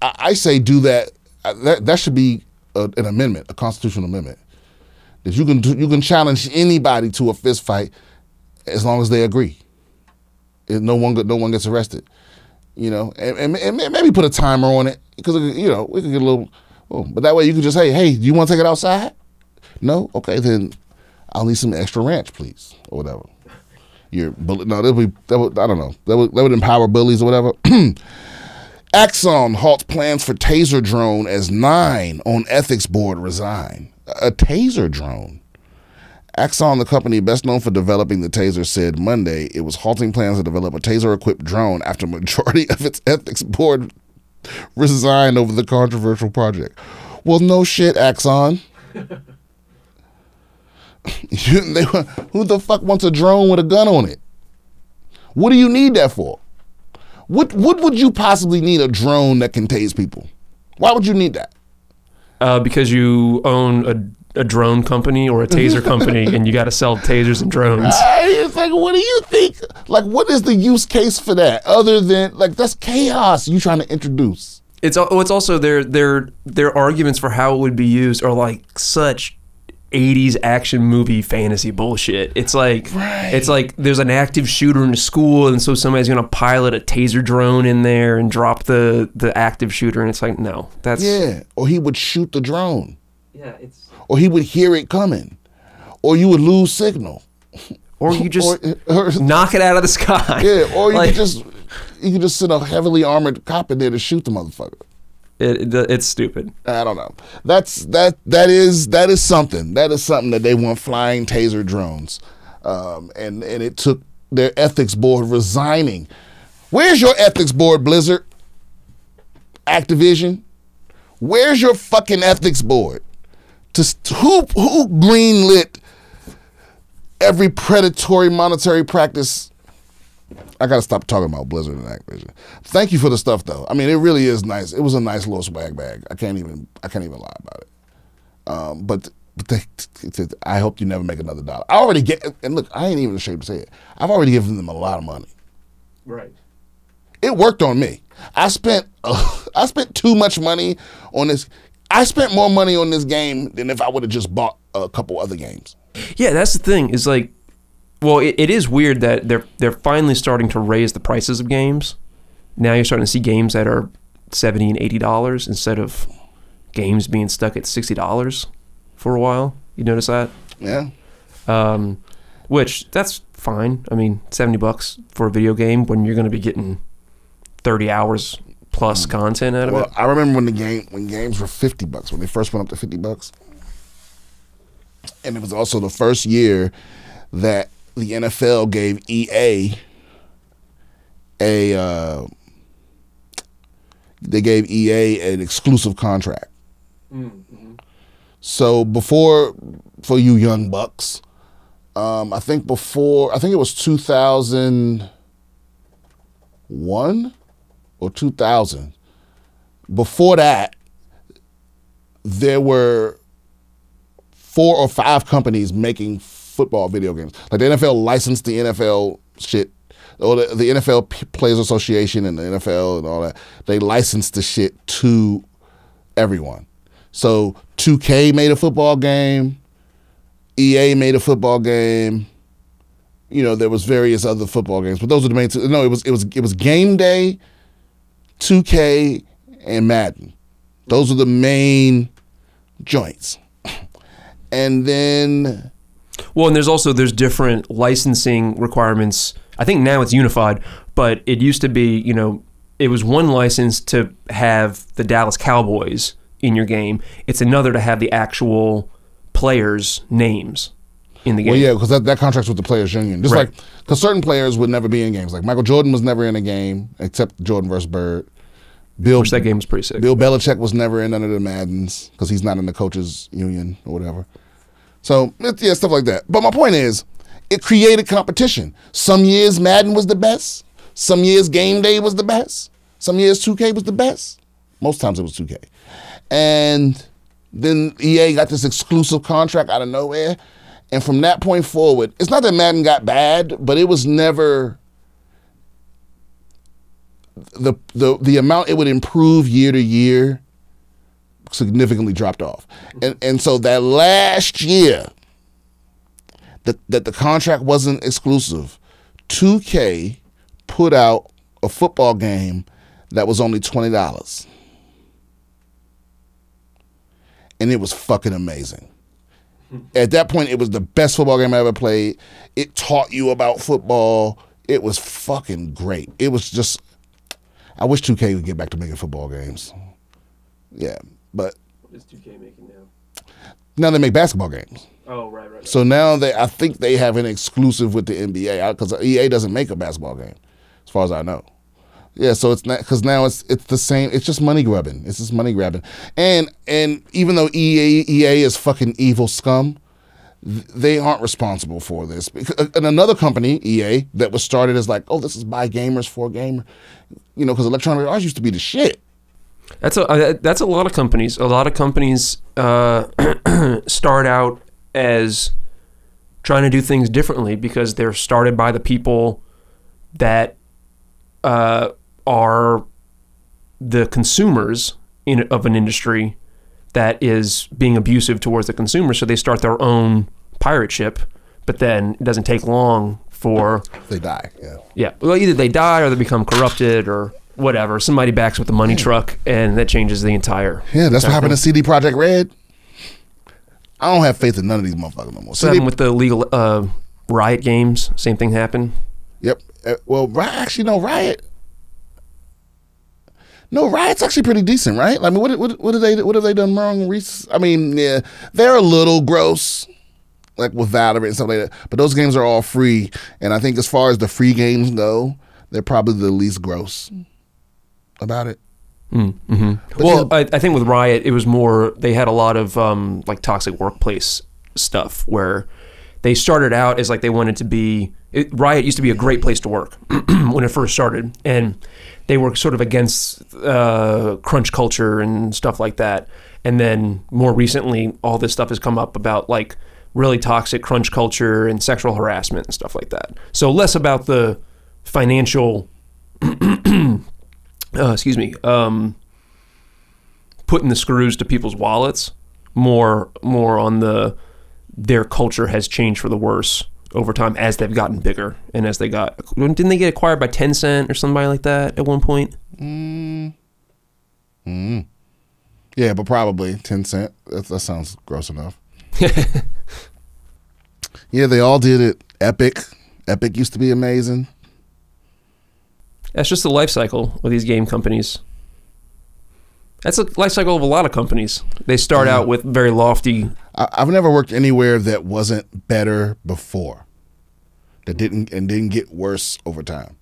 A: I say do that. That should be an amendment, a constitutional amendment. That you can challenge anybody to a fist fight as long as they agree. No one gets arrested. And maybe put a timer on it because we could get a little. But that way you could just say, hey, do you want to take it outside? No, okay, then I'll need some extra ranch, please, or whatever. I don't know. That would empower bullies or whatever. Axon halts plans for taser drone as 9 on ethics board resign. A taser drone. Axon, the company best known for developing the taser, said Monday it was halting plans to develop a taser-equipped drone after majority of its ethics board resigned over the controversial project. Well, no shit, Axon. Who the fuck wants a drone with a gun on it? What do you need that for? What would you possibly need a drone that can tase people? Why would you need that?
B: Because you own a drone company or a taser company, and you got to sell tasers and drones.
A: It's like, what do you think? Like, what is the use case for that? Other than, like, that's chaos you trying to introduce.
B: It's also their arguments for how it would be used are like such 80s action movie fantasy bullshit. It's like there's an active shooter in a school, and so somebody's gonna pilot a taser drone in there and drop the active shooter, and it's like, no, that's
A: or he would shoot the drone.
B: Yeah, it's
A: or he would hear it coming, or you would lose signal,
B: or you just knock it out of the sky.
A: Yeah, or you could just send a heavily armored cop in there to shoot the motherfucker.
B: It's stupid.
A: I don't know. That is something. That is something that they want, flying taser drones, and it took their ethics board resigning. Where's your ethics board, Blizzard? Activision? Where's your fucking ethics board? Who greenlit every predatory monetary practice? I gotta stop talking about Blizzard and Activision. Thank you for the stuff, though. I mean, it really is nice. It was a nice little swag bag. I can't even lie about it. But I hope you never make another dollar. I already and look, I ain't even ashamed to say it. I've already given them a lot of money.
B: Right.
A: It worked on me. I spent too much money on this. I spent more money on this game than if I would have just bought a couple other games. Yeah,
B: that's the thing. Is like, well, it is weird that they're finally starting to raise the prices of games. Now you're starting to see games that are $70 and $80 instead of games being stuck at $60 for a while. You notice that?
A: Yeah.
B: Which that's fine. I mean, $70 for a video game when you're going to be getting 30 hours plus content out of it.
A: I remember when games were $50 when they first went up to $50, and it was also the first year that the NFL gave EA an exclusive contract. Mm-hmm. So before, for you young bucks, I think it was 2001 or 2000. Before that, there were 4 or 5 companies making football video games. Like the NFL licensed the NFL shit, or the NFL Players Association and the NFL and all that. They licensed the shit to everyone. So 2K made a football game, EA made a football game. You know, there was various other football games, but those are the main two. No, it was Game Day, 2K, and Madden. Those are the main joints. And then,
B: well, and there's different licensing requirements. I think now it's unified, but it used to be, you know, it was one license to have the Dallas Cowboys in your game. It's another to have the actual players' names in the game.
A: Well, yeah, because that contract's with the players' union. Just like, because certain players would never be in games. Like Michael Jordan was never in a game except Jordan versus Bird.
B: Which that game was pretty sick.
A: Bill Belichick was never in none of the Maddens because he's not in the coaches' union or whatever. So, yeah, stuff like that. But my point is, it created competition. Some years Madden was the best. Some years Game Day was the best. Some years 2K was the best. Most times it was 2K. And then EA got this exclusive contract out of nowhere. And from that point forward, it's not that Madden got bad, but it was never the amount it would improve year to year significantly dropped off. And so that last year that the contract wasn't exclusive, 2K put out a football game that was only $20. And it was fucking amazing. At that point, it was the best football game I ever played. It taught you about football. It was fucking great. It was just, I wish 2K would get back to making football games. Yeah, but
B: what is 2K making now?
A: Now they make basketball games.
B: Oh, right.
A: So now I think they have an exclusive with the NBA because EA doesn't make a basketball game, as far as I know. Yeah, so it's not because now it's the same. It's just money grubbing. It's just money grabbing. And even though EA is fucking evil scum, they aren't responsible for this. And another company, EA, that was started as like, oh, this is by gamers for gamer, because Electronic Arts used to be the shit.
B: That's a lot of companies. A lot of companies start out as trying to do things differently because they're started by the people that are the consumers of an industry that is being abusive towards the consumer. So they start their own pirate ship, but then it doesn't take long for...
A: They die, yeah.
B: Yeah. Well, either they die or they become corrupted or whatever. Somebody backs with the money truck and that changes the entire...
A: Yeah, that's what happened to CD Projekt Red. I don't have faith in none of these motherfuckers no more.
B: So with the legal Riot games, same thing happened?
A: Yep. Well, actually, no, Riot... No, Riot's actually pretty decent, right? I mean, what have they done wrong? I mean, yeah, they're a little gross, like with Valorant and stuff like that. But those games are all free, and I think as far as the free games go, they're probably the least gross about it.
B: Mm-hmm. Well, I think with Riot, it was more they had a lot of like toxic workplace stuff where they started out as like they wanted to be. Riot used to be a great place to work when it first started, and they were sort of against crunch culture and stuff like that. And then more recently, all this stuff has come up about like really toxic crunch culture and sexual harassment and stuff like that. So less about the financial, putting the screws to people's wallets, more on their culture has changed for the worse over time as they've gotten bigger and as they didn't they get acquired by Tencent or somebody like that at one point?
A: Yeah, but probably Tencent. That sounds gross enough. Yeah, they all did it. Epic used to be amazing.
B: That's just the life cycle of these game companies. That's a life cycle of a lot of companies. They start out with very lofty...
A: I've never worked anywhere that wasn't better before, that didn't get worse over time.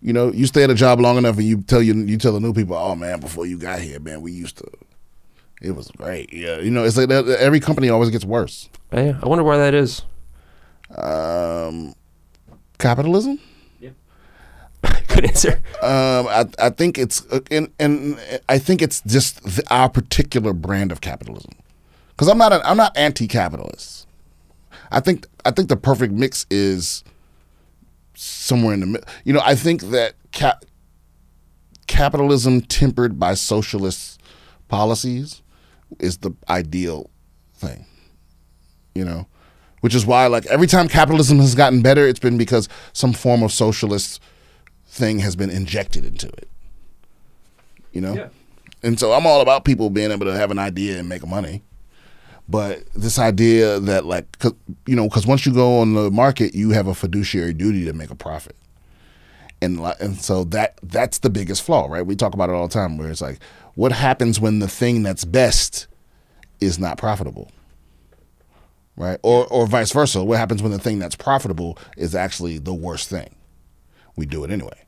A: You stay at a job long enough and you tell the new people, oh man, before you got here, man, it was great. Yeah, it's like that, every company always gets worse.
B: Yeah, I wonder why that is.
A: Capitalism.
B: Good answer.
A: I think it's and I think it's just our particular brand of capitalism. Because I'm not anti-capitalist. I think the perfect mix is somewhere in the middle. I think that capitalism tempered by socialist policies is the ideal thing. Which is why like every time capitalism has gotten better, it's been because some form of socialist thing has been injected into it. Yeah. And so I'm all about people being able to have an idea and make money. But this idea that like, because once you go on the market, you have a fiduciary duty to make a profit. And so that's the biggest flaw, right? We talk about it all the time where it's like, what happens when the thing that's best is not profitable? Right? Or vice versa. What happens when the thing that's profitable is actually the worst thing? We do it anyway.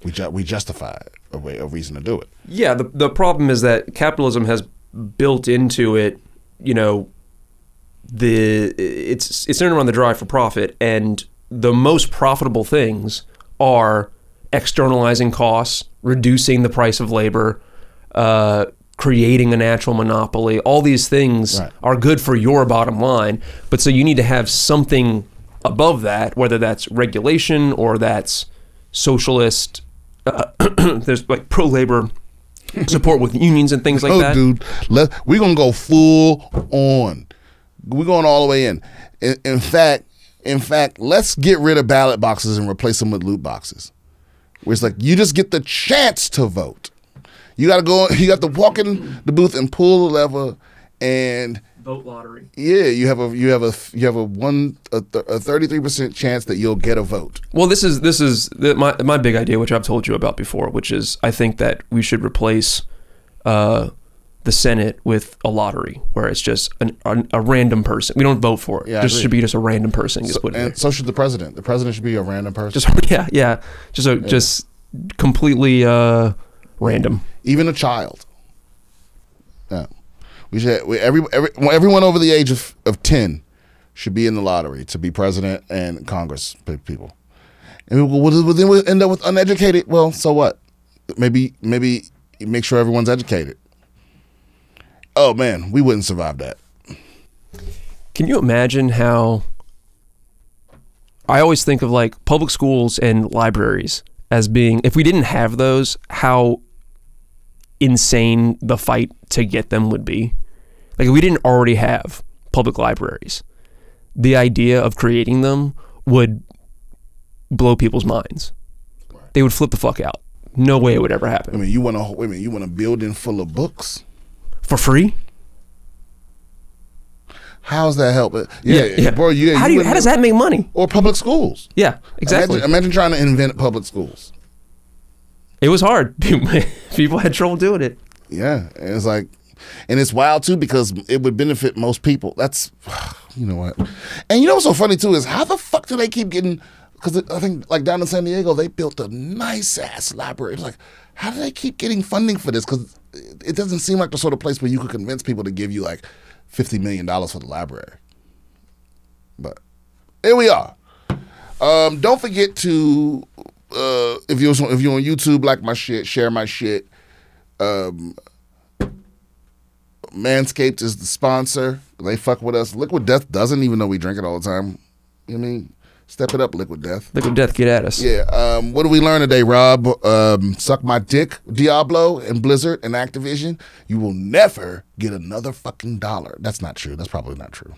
A: We justify a reason to do it.
B: Yeah, the problem is that capitalism has built into it, it's centered around the drive for profit, and the most profitable things are externalizing costs, reducing the price of labor, creating a natural monopoly. All these things are good for your bottom line, but so you need to have something above that, whether that's regulation or that's socialist. There's like pro-labor support with unions and things like that.
A: Dude, we're gonna go full on. We're going all the way in. In fact, let's get rid of ballot boxes and replace them with loot boxes. Where it's like you just get the chance to vote. You gotta go. You got to walk in the booth and pull the lever and
B: vote lottery.
A: Yeah, you have a 33% chance that you'll get a vote.
B: Well, this is my big idea, which I've told you about before, which is I think that we should replace the Senate with a lottery where it's just a random person. We don't vote for it.
A: Yeah,
B: just should be just a random person.
A: So should the president. The president should be a random person.
B: Just completely random.
A: Even a child. Yeah. Everyone over the age of 10 should be in the lottery to be president and Congress people. And then we'll end up with uneducated. Well, so what? Maybe make sure everyone's educated. Oh man, we wouldn't survive that.
B: Can you imagine how? I always think of like public schools and libraries as being, if we didn't have those, how insane the fight to get them would be. Like if we didn't already have public libraries, the idea of creating them would blow people's minds. They would flip the fuck out. No way it would ever happen.
A: I mean, you want a building full of books
B: for free?
A: How's that help? Yeah. Bro,
B: how does that make money?
A: Or public schools.
B: Yeah, exactly.
A: Imagine trying to invent public schools.
B: It was hard. People had trouble doing it.
A: Yeah, and it's like, and it's wild too because it would benefit most people. That's, you know what? And you know what's so funny too is how the fuck do they keep getting? Because I think like down in San Diego they built a nice ass library. It's like, how do they keep getting funding for this? Because it doesn't seem like the sort of place where you could convince people to give you like $50 million for the library. But here we are. Don't forget to if you're on YouTube, like my shit, share my shit. Manscaped is the sponsor. They fuck with us. Liquid Death doesn't even know we drink it all the time. You know what I mean? Step it up, Liquid Death.
B: Liquid Death, get at us.
A: Yeah. What did we learn today, Rob? Suck my dick, Diablo and Blizzard and Activision. You will never get another fucking dollar. That's not true. That's probably not true.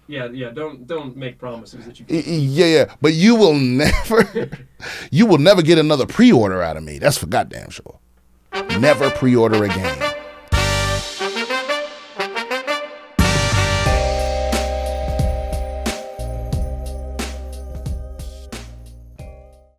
B: Yeah. Don't make promises that you
A: can't. Yeah. But you will never get another pre-order out of me. That's for goddamn sure. Never pre-order again.